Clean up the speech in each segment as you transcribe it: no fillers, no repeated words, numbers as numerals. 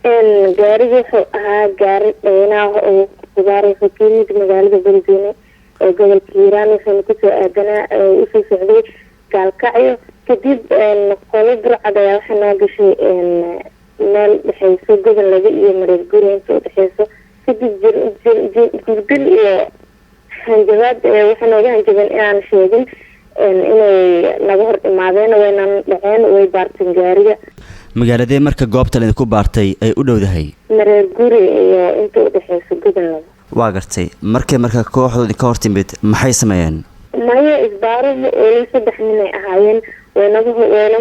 gaariga wuxuu ahaa gaari dhaynaah oo qudaaraysa kamid magaalada beledweyne ee gobolka hiiraan wuxuuna kusoo aadanaa usoo socday gaalkacyo kadib qolo burcad ayaa waxaa noo gashay meel dhexeyso gobol laga iyo mareer guri inta udhexeyso kadib gurdil iyo hanjabaad waxaa nooga hanjaben inaan sheegin inay naga hor imaadeen waynan dhaceen way baarteen gaariga. magaaladee marka goobta idinku baartay ay u dhowdahay? mareer guri iyo inta udhexeyso gobol laga. waa gartay marka kooxdoodii ka hor timid maxay sameeyeen? maya isbaaro ilaa 3 nin ay ahaayeen waynaga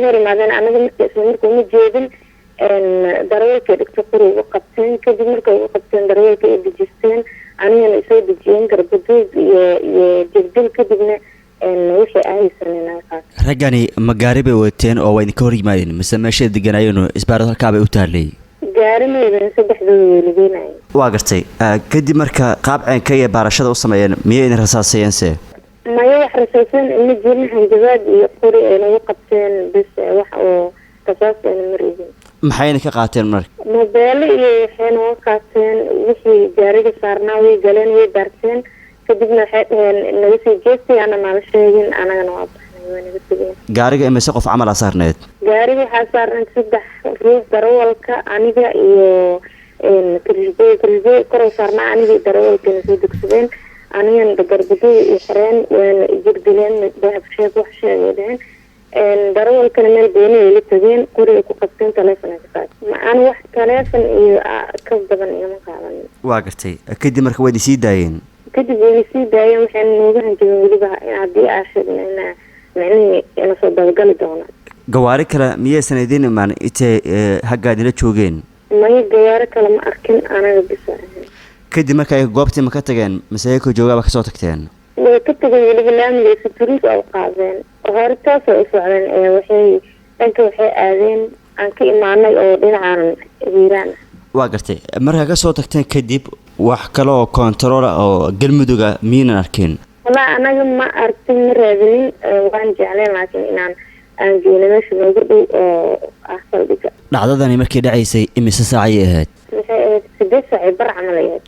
hor imaadeen anaga isla marka uma jeedin darawalka dhigta qori ugu qabteen kadib markay ugu qabteen darawalka ay dejisteen anigana isoo dejiyeen garbaduub iyo jigdil kadibna wixii ahaysaneen qaad. raggani ma gaari bay wateen oo way idinka hor yimaadeen mise meeshay deganaayeen isbaarada halkaa bay u taallay? gaari meedan 3 weeligeynay. waa gartay kadib marka qaab ceenka iyo baarashada u sameeyeen miyay idin rasaasayeense? maya wax rasaaseen ima jirin hanjabaad iyo qori ay nagu qabteen bis wax oo kasaasayna mareegin. maxayna ka qaateen marka? mobeelo iyo waxay naga qaateen wixii gaariga saarnaa way galeen way baarteen kadibna waxay dhaheen naga sii jeestay ana nala sheegin anagana waa baxnay waa naga tegeen. gaariga imise qof camal aa saarneed? gaariga waxaa saarneed 3 ruux darawalka aniga iyo karisbey kor saarnaa aniga darawalkana soo degsadeen anigana garbaduub iyo xireen waana jirdileen dahab sheeg wax sheegeen darawalkana meel gooni ay la tageen qori ay ku qabteen telefoon ka qaad ma aan wax telefoon iyo ka badan ima qaadan. waa gartay kadib marka way sii daayeen? kadib way sii daayeen waxaan nooga hanjabeen weliba haddii aan sheegnayna macnaheedu inaan soo dabagali doono. gawaari kale miyaysan idin imaan intay haggaadila joogeen? maya gawaari kale ma arkin anaga bisa. kadib marka ay goobtii ma ka tageen mise ayagoo joogaaba kasoo tagteen? way ka tageen weliba laamiga si turis u qaadeen hore taasoo u socdeen waxay aadeen aan ka imaanay oo dhinacan hiiraan. waa gartay markaa kasoo tagteen kadib wax kale oo kontarool oo galmuduga miyaynan arkin? walaa anaga ma arkin ma raadinin waan jecleen laakiin inaan geeno meesha nooga dhow oo ah saldhiga. dhacdadani markay dhacaysay imise saacay ahayd? waxay ahayd 8 saac bar camal ahayd.